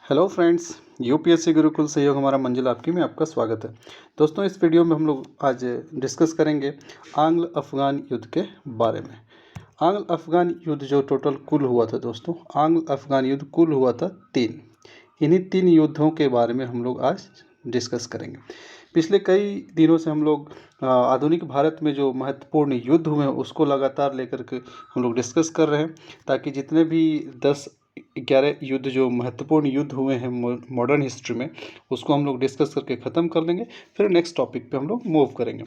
Hello friends, UPSC Gurukul सहयोग हमारा मंजिल आपकी में आपका स्वागत है। दोस्तों, इस वीडियो में हम लोग आज डिस्कस करेंगे आंग्ल अफ़गान युद्ध के बारे में। आंग्ल अफ़गान युद्ध जो टोटल कुल हुआ था दोस्तों, आंग्ल अफ़गान युद्ध कुल हुआ था 3। इन्हीं 3 युद्धों के बारे में हम लोग आज डिस्कस करेंगे। पिछले कई दिनों से हम लोग आधुनिक भारत में जो महत्वपूर्ण युद्ध हुए हैं उसको लगातार लेकर के हम लोग डिस्कस कर रहे हैं, ताकि जितने भी 10-11 युद्ध जो महत्वपूर्ण युद्ध हुए हैं मॉडर्न हिस्ट्री में, उसको हम लोग डिस्कस करके ख़त्म कर लेंगे। फिर नेक्स्ट टॉपिक पे हम लोग मूव करेंगे।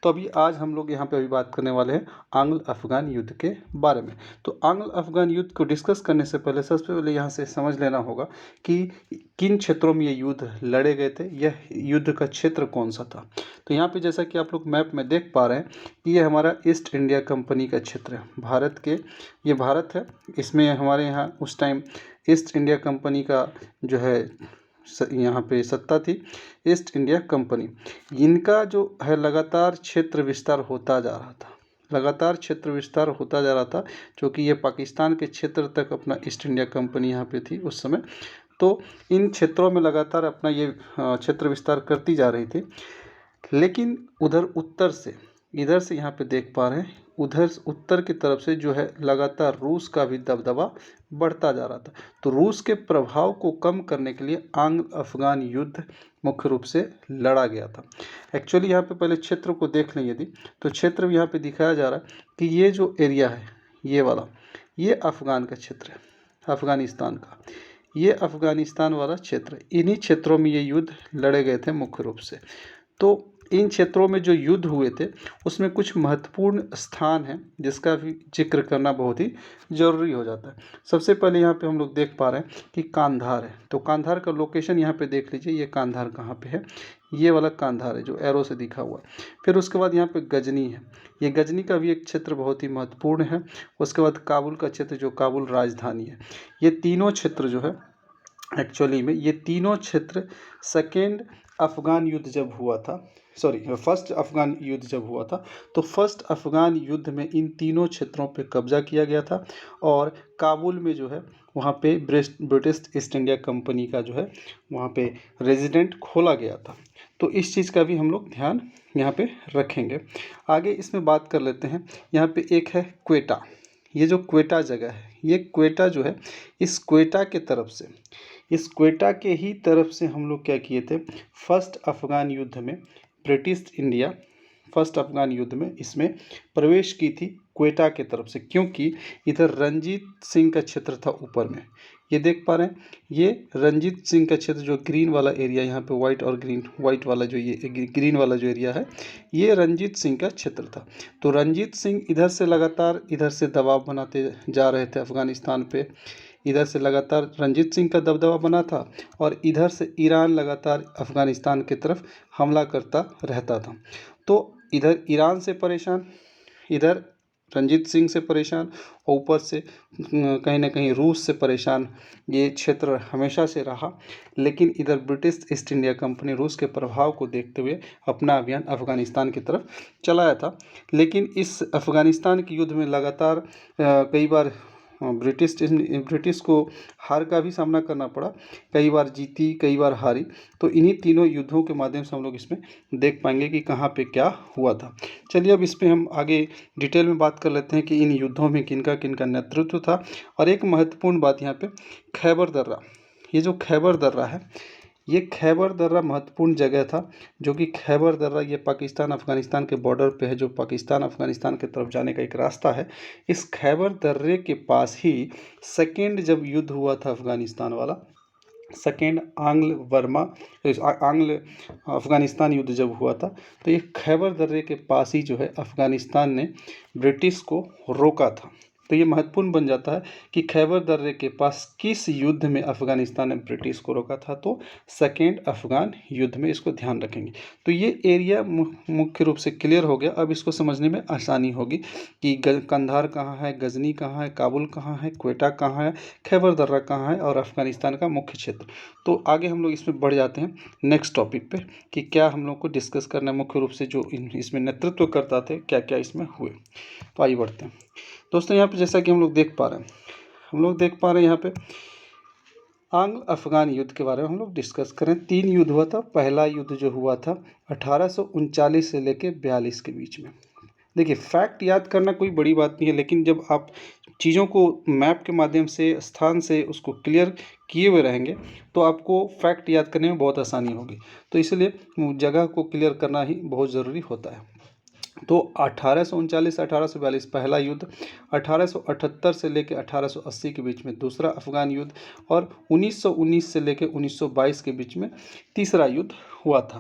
तो अभी आज हम लोग यहाँ पे अभी बात करने वाले हैं आंग्ल अफ़गान युद्ध के बारे में। तो आंग्ल अफ़गान युद्ध को डिस्कस करने से पहले सबसे पहले यहाँ से समझ लेना होगा कि किन क्षेत्रों में ये युद्ध लड़े गए थे, यह युद्ध का क्षेत्र कौन सा था। तो यहाँ पे जैसा कि आप लोग मैप में देख पा रहे हैं कि ये हमारा ईस्ट इंडिया कंपनी का क्षेत्र है। भारत के, ये भारत है, इसमें हमारे यहाँ उस टाइम ईस्ट इंडिया कंपनी का जो है यहाँ पे सत्ता थी, ईस्ट इंडिया कंपनी। इनका जो है लगातार क्षेत्र विस्तार होता जा रहा था, लगातार क्षेत्र विस्तार होता जा रहा था, क्योंकि ये पाकिस्तान के क्षेत्र तक अपना ईस्ट इंडिया कंपनी यहाँ पे थी उस समय। तो इन क्षेत्रों में लगातार अपना ये क्षेत्र विस्तार करती जा रही थी। लेकिन उधर उत्तर से, इधर से यहाँ पे देख पा रहे हैं, उधर उत्तर की तरफ से जो है लगातार रूस का भी दबदबा बढ़ता जा रहा था। तो रूस के प्रभाव को कम करने के लिए आंग्ल अफ़गान युद्ध मुख्य रूप से लड़ा गया था। एक्चुअली यहाँ पे पहले क्षेत्र को देख लें यदि, तो क्षेत्र यहाँ पे दिखाया जा रहा है कि ये जो एरिया है, ये वाला, ये अफ़गान का क्षेत्र है, अफ़गानिस्तान का, ये अफ़गानिस्तान वाला क्षेत्र। इन्हीं क्षेत्रों में ये युद्ध लड़े गए थे मुख्य रूप से। तो इन क्षेत्रों में जो युद्ध हुए थे उसमें कुछ महत्वपूर्ण स्थान हैं जिसका भी जिक्र करना बहुत ही ज़रूरी हो जाता है। सबसे पहले यहाँ पे हम लोग देख पा रहे हैं कि कांधार है। तो कांधार का लोकेशन यहाँ पे देख लीजिए, ये कांधार कहाँ पे है, ये वाला कांधार है जो एरो से दिखा हुआ है। फिर उसके बाद यहाँ पे गजनी है, ये गजनी का भी एक क्षेत्र बहुत ही महत्वपूर्ण है। उसके बाद काबुल का क्षेत्र, जो काबुल राजधानी है। ये तीनों क्षेत्र जो है, एक्चुअली में ये तीनों क्षेत्र सेकेंड अफ़गान युद्ध जब हुआ था, फर्स्ट अफ़गान युद्ध जब हुआ था, तो फर्स्ट अफ़गान युद्ध में इन तीनों क्षेत्रों पे कब्जा किया गया था। और काबुल में जो है वहाँ पे ब्रिटिश ईस्ट इंडिया कंपनी का जो है वहाँ पे रेजिडेंट खोला गया था। तो इस चीज़ का भी हम लोग ध्यान यहाँ पे रखेंगे। आगे इसमें बात कर लेते हैं। यहाँ पे एक है क्वेटा, ये जो क्वेटा जगह है, ये क्वेटा जो है, इस क्वेटा के तरफ से, इस क्वेटा के ही तरफ से हम लोग क्या किए थे, फर्स्ट अफ़गान युद्ध में ब्रिटिश इंडिया फर्स्ट अफ़गान युद्ध में इसमें प्रवेश की थी क्वेटा के तरफ से, क्योंकि इधर रंजीत सिंह का क्षेत्र था ऊपर में। ये देख पा रहे हैं, ये रंजीत सिंह का क्षेत्र, जो ग्रीन वाला एरिया यहाँ पे, वाइट और ग्रीन, वाइट वाला जो ये ग्रीन वाला जो एरिया है, ये रंजीत सिंह का क्षेत्र था। तो रंजीत सिंह इधर से लगातार इधर से दबाव बनाते जा रहे थे अफ़गानिस्तान पे। इधर से लगातार रंजीत सिंह का दबदबा बना था और इधर से ईरान लगातार अफ़गानिस्तान की तरफ हमला करता रहता था। तो इधर ईरान से परेशान, इधर रंजीत सिंह से परेशान, और ऊपर से कहीं ना कहीं रूस से परेशान ये क्षेत्र हमेशा से रहा। लेकिन इधर ब्रिटिश ईस्ट इंडिया कंपनी रूस के प्रभाव को देखते हुए अपना अभियान अफ़गानिस्तान की तरफ चलाया था। लेकिन इस अफ़गानिस्तान के युद्ध में लगातार कई बार ब्रिटिश को हार का भी सामना करना पड़ा, कई बार जीती कई बार हारी। तो इन्हीं तीनों युद्धों के माध्यम से हम लोग इसमें देख पाएंगे कि कहाँ पे क्या हुआ था। चलिए अब इस पे हम आगे डिटेल में बात कर लेते हैं कि इन युद्धों में किनका किनका नेतृत्व था। और एक महत्वपूर्ण बात यहाँ पे, खैबर दर्रा, ये जो खैबर दर्रा है, ये खैबर दर्रा महत्वपूर्ण जगह था, जो कि खैबर दर्रा ये पाकिस्तान अफ़गानिस्तान के बॉर्डर पे है, जो पाकिस्तान अफ़गानिस्तान की तरफ जाने का एक रास्ता है। इस खैबर दर्रे के पास ही सेकेंड जब युद्ध हुआ था अफ़गानिस्तान वाला, सेकेंड आंग्ल अफ़गानिस्तान युद्ध जब हुआ था, तो ये खैबर दर्रे के पास ही जो है अफ़गानिस्तान ने ब्रिटिश को रोका था। तो ये महत्वपूर्ण बन जाता है कि खैबर दर्रे के पास किस युद्ध में अफ़गानिस्तान ने ब्रिटिश को रोका था। तो सेकेंड अफ़गान युद्ध में, इसको ध्यान रखेंगे। तो ये एरिया मुख्य रूप से क्लियर हो गया। अब इसको समझने में आसानी होगी कि कंधार कहाँ है, गजनी कहाँ है, काबुल कहाँ है, क्वेटा कहाँ है, खैबर दर्रा कहाँ है और अफ़गानिस्तान का मुख्य क्षेत्र। तो आगे हम लोग इसमें बढ़ जाते हैं नेक्स्ट टॉपिक पे कि क्या हम लोग को डिस्कस करना है, मुख्य रूप से जो इसमें नेतृत्व करता थे क्या क्या इसमें हुए। तो आइए बढ़ते हैं दोस्तों। यहाँ पे जैसा कि हम लोग देख पा रहे हैं यहाँ पे आंग्ल अफगान युद्ध के बारे में हम लोग डिस्कस करें। 3 युद्ध हुआ था। पहला युद्ध जो हुआ था 1839 से लेके 42 के बीच में। देखिए, फैक्ट याद करना कोई बड़ी बात नहीं है, लेकिन जब आप चीज़ों को मैप के माध्यम से, स्थान से उसको क्लियर किए हुए रहेंगे तो आपको फैक्ट याद करने में बहुत आसानी होगी। तो इसलिए जगह को क्लियर करना ही बहुत ज़रूरी होता है। तो 1839 से 1842 पहला युद्ध, 1878 से लेकर 1880 के बीच में दूसरा अफगान युद्ध, और 1919 से लेकर 1922 के बीच में तीसरा युद्ध हुआ था।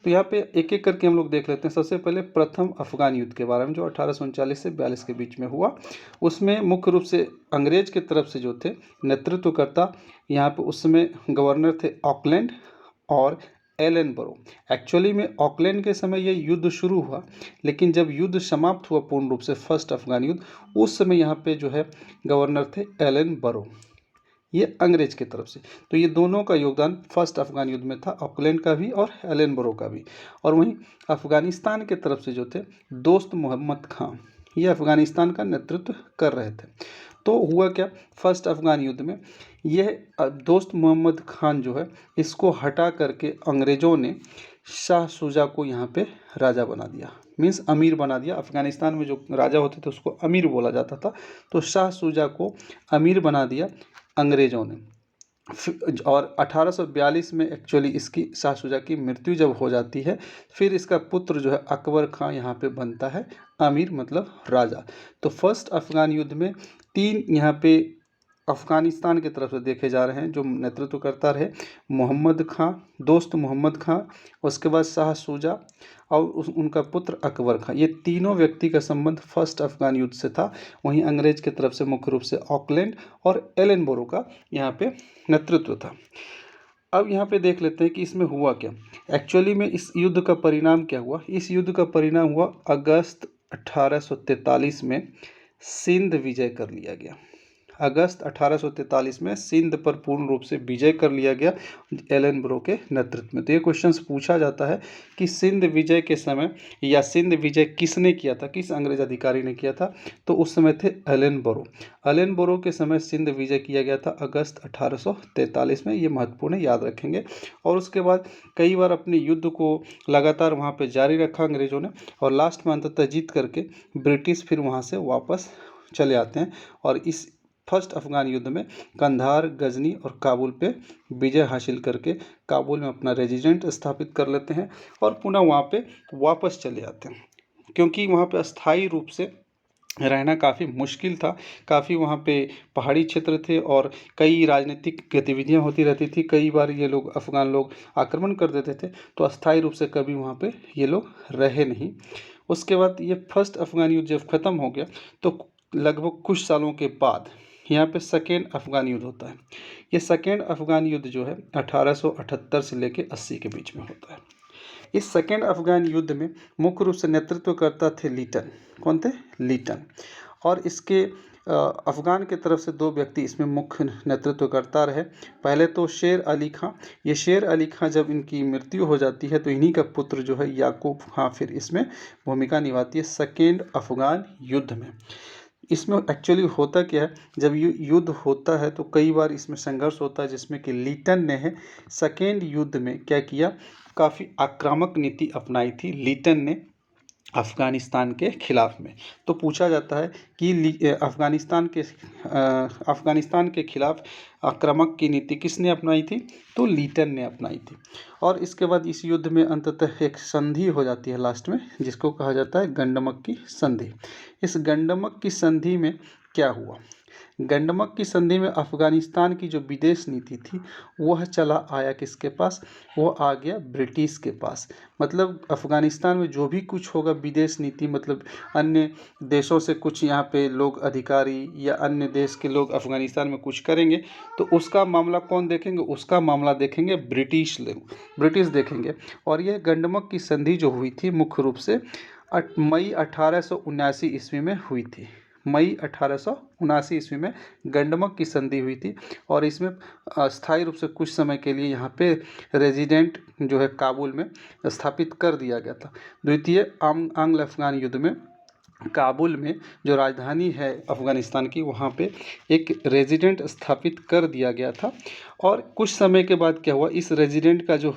तो यहाँ पे एक एक करके हम लोग देख लेते हैं। सबसे पहले प्रथम अफगान युद्ध के बारे में, जो 1839 से 42 के बीच में हुआ। उसमें मुख्य रूप से अंग्रेज की तरफ से जो थे नेतृत्वकर्ता, यहाँ पे उस समय गवर्नर थे ऑकलैंड और एलन बरो। एक्चुअली में ऑकलैंड के समय यह युद्ध शुरू हुआ, लेकिन जब युद्ध समाप्त हुआ पूर्ण रूप से, फर्स्ट अफगान युद्ध, उस समय यहाँ पे जो है गवर्नर थे एलन बरो, ये अंग्रेज की तरफ से। तो ये दोनों का योगदान फर्स्ट अफगान युद्ध में था, ऑकलैंड का भी और एलन बरो का भी। और वहीं अफगानिस्तान के तरफ से जो थे दोस्त मोहम्मद खां, ये अफगानिस्तान का नेतृत्व कर रहे थे। तो हुआ क्या, फर्स्ट अफगान युद्ध में यह दोस्त मोहम्मद खान जो है, इसको हटा करके अंग्रेज़ों ने शाह शुजा को यहाँ पे राजा बना दिया, मीन्स अमीर बना दिया। अफगानिस्तान में जो राजा होते थे उसको अमीर बोला जाता था। तो शाह शुजा को अमीर बना दिया अंग्रेज़ों ने। और 1842 में एक्चुअली इसकी शाह शुजा की मृत्यु जब हो जाती है, फिर इसका पुत्र जो है अकबर खां यहाँ पे बनता है अमीर, मतलब राजा। तो फर्स्ट अफगान युद्ध में 3 यहाँ पे अफगानिस्तान की तरफ से देखे जा रहे हैं जो नेतृत्व करता रहे, मोहम्मद खां, दोस्त मोहम्मद खां, उसके बाद शाह शुजा और उनका पुत्र अकबर खां। ये तीनों व्यक्ति का संबंध फर्स्ट अफगान युद्ध से था। वहीं अंग्रेज की तरफ से मुख्य रूप से ऑकलैंड और एलन बोरो का यहाँ पे नेतृत्व था। अब यहाँ पे देख लेते हैं कि इसमें हुआ क्या। एक्चुअली में इस युद्ध का परिणाम क्या हुआ। इस युद्ध का परिणाम हुआ अगस्त 1843 में सिंध विजय कर लिया गया। अगस्त 1843 में सिंध पर पूर्ण रूप से विजय कर लिया गया एलन ब्रो के नेतृत्व में। तो ये क्वेश्चन पूछा जाता है कि सिंध विजय के समय, या सिंध विजय किसने किया था, किस अंग्रेज अधिकारी ने किया था। तो उस समय थे एलन बोरो। एलन बोरो के समय सिंध विजय किया गया था अगस्त 1843 में। ये महत्वपूर्ण है, याद रखेंगे। और उसके बाद कई बार अपने युद्ध को लगातार वहाँ पर जारी रखा अंग्रेज़ों ने, और लास्ट में अंततः जीत करके ब्रिटिश फिर वहाँ से वापस चले आते हैं और इस फर्स्ट अफगान युद्ध में कंधार, गजनी और काबुल पे विजय हासिल करके काबुल में अपना रेजिडेंट स्थापित कर लेते हैं और पुनः वहाँ पे वापस चले आते हैं, क्योंकि वहाँ पे अस्थायी रूप से रहना काफ़ी मुश्किल था। काफ़ी वहाँ पे पहाड़ी क्षेत्र थे और कई राजनीतिक गतिविधियाँ होती रहती थी। कई बार ये लोग, अफ़गान लोग, आक्रमण कर देते थे, तो अस्थायी रूप से कभी वहाँ पे ये लोग रहे नहीं। उसके बाद ये फर्स्ट अफगान युद्ध जब ख़त्म हो गया तो लगभग कुछ सालों के बाद यहाँ पे सेकेंड अफगान युद्ध होता है। ये सेकेंड अफगान युद्ध जो है 1878 से लेके 80 के बीच में होता है। इस सेकेंड अफगान युद्ध में मुख्य रूप से नेतृत्व करता थे लीटन। कौन थे? लीटन। और इसके अफ़गान के तरफ से 2 व्यक्ति इसमें मुख्य नेतृत्व करता रहे। पहले तो शेर अली खां। ये शेर अली खां जब इनकी मृत्यु हो जाती है तो इन्हीं का पुत्र जो है याकूब खां फिर इसमें भूमिका निभाती है सेकेंड अफगान युद्ध में। इसमें एक्चुअली होता क्या है, जब युद्ध होता है तो कई बार इसमें संघर्ष होता है, जिसमें कि लीटन ने है सेकेंड युद्ध में क्या किया, काफ़ी आक्रामक नीति अपनाई थी लीटन ने अफ़गानिस्तान के खिलाफ में। तो पूछा जाता है कि अफ़गानिस्तान के खिलाफ आक्रामक की नीति किसने अपनाई थी, तो लीटन ने अपनाई थी। और इसके बाद इस युद्ध में अंततः एक संधि हो जाती है लास्ट में, जिसको कहा जाता है गंडमक की संधि। इस गंडमक की संधि में क्या हुआ, गंडमक की संधि में अफ़गानिस्तान की जो विदेश नीति थी वह चला आया किसके पास, वो आ गया ब्रिटिश के पास। मतलब अफ़गानिस्तान में जो भी कुछ होगा विदेश नीति, मतलब अन्य देशों से कुछ यहाँ पे लोग, अधिकारी या अन्य देश के लोग अफ़गानिस्तान में कुछ करेंगे तो उसका मामला कौन देखेंगे, उसका मामला देखेंगे ब्रिटिश लोग, ब्रिटिश देखेंगे। और यह गंडमक की संधि जो हुई थी मुख्य रूप से मई 1879 ईस्वी में हुई थी। मई 1879 ईस्वी में गंडमक की संधि हुई थी और इसमें अस्थायी रूप से कुछ समय के लिए यहाँ पे रेजिडेंट जो है काबुल में स्थापित कर दिया गया था। द्वितीय आंग्ल अफ़गान युद्ध में काबुल में जो राजधानी है अफ़गानिस्तान की, वहाँ पे एक रेजिडेंट स्थापित कर दिया गया था। और कुछ समय के बाद क्या हुआ, इस रेजिडेंट का जो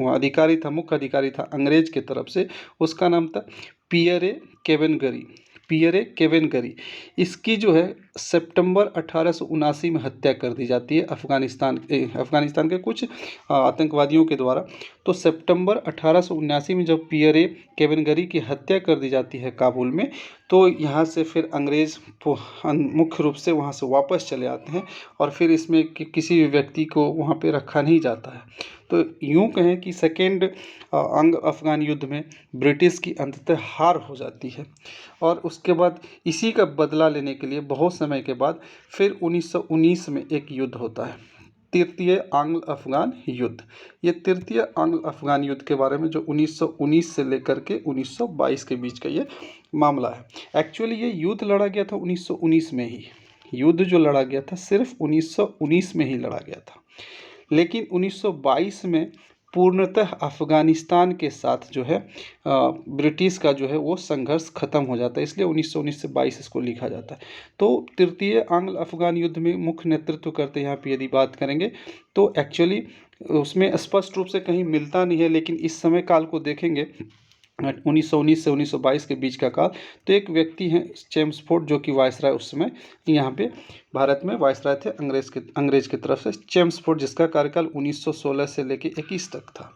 अधिकारी था, मुख्य अधिकारी था अंग्रेज की तरफ से, उसका नाम था पियरे केवेनगरी। पियरे केवेनगरी, इसकी जो है सितंबर 1879 में हत्या कर दी जाती है अफ़गानिस्तान के कुछ आतंकवादियों के द्वारा। तो सितंबर 1879 में जब पियरे केवेनगरी की हत्या कर दी जाती है काबुल में, तो यहाँ से फिर अंग्रेज़ मुख्य रूप से वहाँ से वापस चले आते हैं और फिर इसमें किसी भी व्यक्ति को वहाँ पे रखा नहीं जाता है। तो यूँ कहें कि सेकेंड अंग अफ़गान युद्ध में ब्रिटिश की अंततः हार हो जाती है। और उसके बाद इसी का बदला लेने के लिए बहुत समय के बाद फिर 1919 में एक युद्ध होता है, तृतीय आंग्ल अफ़गान युद्ध। ये तृतीय आंग्ल अफ़गान युद्ध के बारे में जो 1919 से लेकर के 1922 के बीच का ये मामला है। एक्चुअली ये युद्ध लड़ा गया था 1919 में ही, युद्ध जो लड़ा गया था सिर्फ 1919 में ही लड़ा गया था। लेकिन 1922 में पूर्णतः अफ़गानिस्तान के साथ जो है ब्रिटिश का जो है वो संघर्ष खत्म हो जाता है, इसलिए 1919 से 22 इसको लिखा जाता है। तो तृतीय आंग्ल अफ़गान युद्ध में मुख्य नेतृत्व करते यहाँ पे यदि बात करेंगे तो एक्चुअली उसमें स्पष्ट रूप से कहीं मिलता नहीं है, लेकिन इस समय काल को देखेंगे 1919 से 1922 के बीच का काल, तो एक व्यक्ति हैं चेम्सफोर्ड, जो कि वायसराय उस समय यहाँ पे भारत में वायसराय थे अंग्रेज की तरफ से, चेम्सफोर्ड, जिसका कार्यकाल 1916 से लेकर 21 तक था।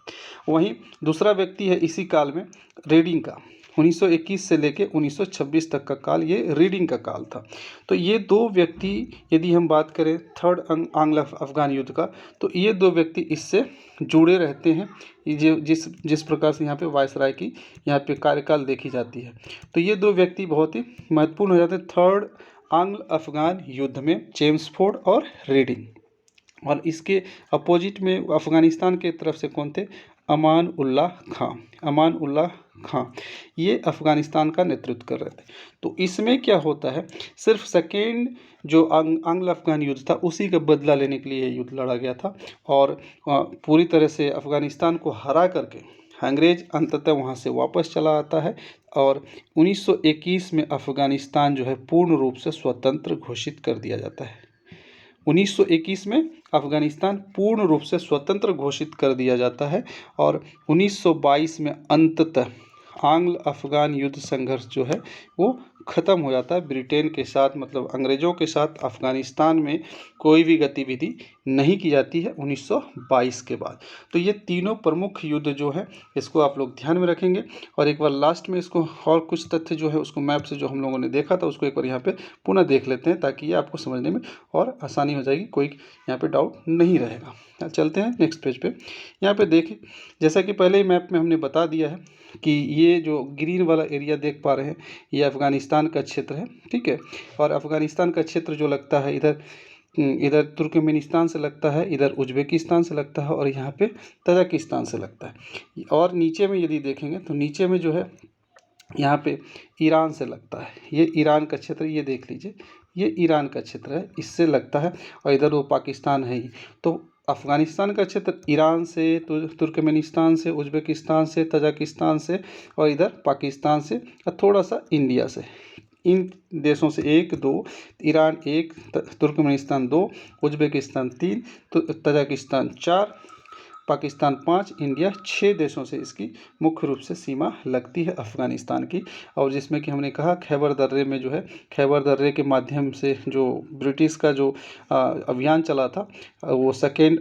वहीं दूसरा व्यक्ति है इसी काल में रीडिंग का, 1921 से लेकर 1926 तक का काल ये रीडिंग का काल था। तो ये दो व्यक्ति, यदि हम बात करें थर्ड आंग्ल अफ़गान युद्ध का, तो ये दो व्यक्ति इससे जुड़े रहते हैं। ये जिस प्रकार से यहाँ पे वायसराय की यहाँ पे कार्यकाल देखी जाती है, तो ये दो व्यक्ति बहुत ही महत्वपूर्ण हो जाते हैं थर्ड आंग्ल अफ़गान युद्ध में, चेम्सफोर्ड और रीडिंग। और इसके अपोजिट में अफ़गानिस्तान के तरफ से कौन थे, अमान उल्लाह खां, ये अफ़गानिस्तान का नेतृत्व कर रहे थे। तो इसमें क्या होता है, सिर्फ सेकेंड जो आंग्ल अफ़गान युद्ध था उसी का बदला लेने के लिए युद्ध लड़ा गया था और पूरी तरह से अफ़गानिस्तान को हरा करके अंग्रेज अंततः वहाँ से वापस चला आता है और 1921 में अफ़गानिस्तान जो है पूर्ण रूप से स्वतंत्र घोषित कर दिया जाता है। 1921 में अफ़गानिस्तान पूर्ण रूप से स्वतंत्र घोषित कर दिया जाता है और 1922 में अंततः आंग्ल अफ़गान युद्ध संघर्ष जो है वो ख़त्म हो जाता है ब्रिटेन के साथ, मतलब अंग्रेज़ों के साथ अफ़गानिस्तान में कोई भी गतिविधि नहीं की जाती है 1922 के बाद। तो ये तीनों प्रमुख युद्ध जो है इसको आप लोग ध्यान में रखेंगे। और एक बार लास्ट में इसको और कुछ तथ्य जो है उसको मैप से जो हम लोगों ने देखा था उसको एक बार यहाँ पे पुनः देख लेते हैं, ताकि ये आपको समझने में और आसानी हो जाएगी, कोई यहाँ पे डाउट नहीं रहेगा। चलते हैं नेक्स्ट पेज पे। यहाँ पे देखें, जैसा कि पहले ही मैप में हमने बता दिया है कि ये जो ग्रीन वाला एरिया देख पा रहे हैं ये अफ़गानिस्तान का क्षेत्र है, ठीक है। और अफ़गानिस्तान का क्षेत्र जो लगता है इधर तुर्कमेनिस्तान से लगता है, इधर उज़्बेकिस्तान से लगता है और यहाँ पे तजाकिस्तान से लगता है। और नीचे में यदि देखेंगे तो नीचे में जो है यहाँ पे ईरान से लगता है, ये ईरान का क्षेत्र, ये देख लीजिए ये ईरान का क्षेत्र है, इससे लगता है। और इधर वो पाकिस्तान है ही। तो अफ़गानिस्तान का क्षेत्र ईरान से, तुर्कमेनिस्तान से, उज़्बेकिस्तान से, तजाकिस्तान से और इधर पाकिस्तान से और थोड़ा सा इंडिया से, इन देशों से 1 2, Iran 1, Turkmenistan 2, Uzbekistan 3, Tajikistan 4, Pakistan 5, India 6 देशों से इसकी मुख्य रूप से सीमा लगती है अफ़गानिस्तान की। और जिसमें कि हमने कहा खैबर दर्रे में जो है, खैबर दर्रे के माध्यम से जो ब्रिटिश का जो अभियान चला था वो सेकेंड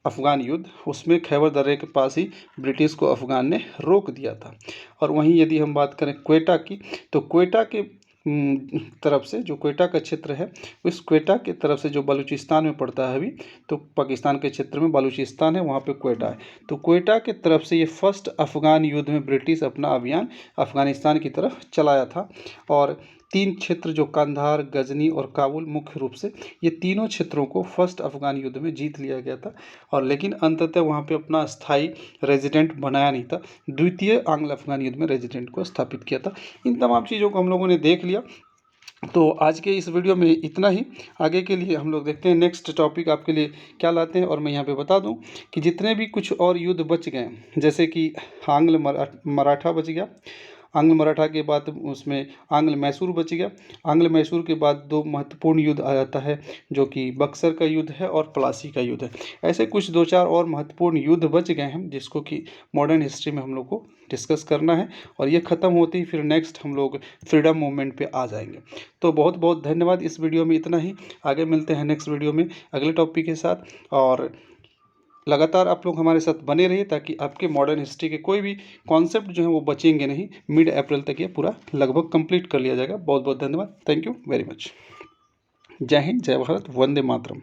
अफ़गान युद्ध, उसमें खैबर दर्रे के पास ही ब्रिटिश को अफ़गान ने रोक दिया था। और वहीं यदि हम बात करें क्वेटा की, तो क्वेटा के तरफ से जो क्वेटा का क्षेत्र है, उस क्वेटा की तरफ से जो बलूचिस्तान में पड़ता है अभी, तो पाकिस्तान के क्षेत्र में बलूचिस्तान है, वहाँ पे क्वेटा है। तो क्वेटा की तरफ से ये फर्स्ट अफ़गान युद्ध में ब्रिटिश अपना अभियान अफ़गानिस्तान की तरफ चलाया था। और 3 क्षेत्र जो कंधार, गजनी और काबुल, मुख्य रूप से ये तीनों क्षेत्रों को फर्स्ट अफ़गान युद्ध में जीत लिया गया था। और लेकिन अंततः वहाँ पे अपना स्थायी रेजिडेंट बनाया नहीं था, द्वितीय आंग्ल अफ़गान युद्ध में रेजिडेंट को स्थापित किया था। इन तमाम चीज़ों को हम लोगों ने देख लिया। तो आज के इस वीडियो में इतना ही। आगे के लिए हम लोग देखते हैं नेक्स्ट टॉपिक आपके लिए क्या लाते हैं। और मैं यहाँ पे बता दूं कि जितने भी कुछ और युद्ध बच गए, जैसे कि आंग्ल मराठा बच गया, आंग्ल मराठा के बाद उसमें आंग्ल मैसूर बच गया। आंग्ल मैसूर के बाद दो महत्वपूर्ण युद्ध आ जाता है जो कि बक्सर का युद्ध है और प्लासी का युद्ध है। ऐसे कुछ दो चार और महत्वपूर्ण युद्ध बच गए हैं जिसको कि मॉडर्न हिस्ट्री में हम लोग को डिस्कस करना है, और ये ख़त्म होते ही फिर नेक्स्ट हम लोग फ्रीडम मूवमेंट पे आ जाएंगे। तो बहुत बहुत धन्यवाद। इस वीडियो में इतना ही, आगे मिलते हैं नेक्स्ट वीडियो में अगले टॉपिक के साथ, और लगातार आप लोग हमारे साथ बने रहिए ताकि आपके मॉडर्न हिस्ट्री के कोई भी कॉन्सेप्ट जो है वो बचेंगे नहीं। मिड अप्रैल तक ये पूरा लगभग कंप्लीट कर लिया जाएगा। बहुत बहुत धन्यवाद। Thank you very much. जय हिंद, जय भारत, वंदे मातरम।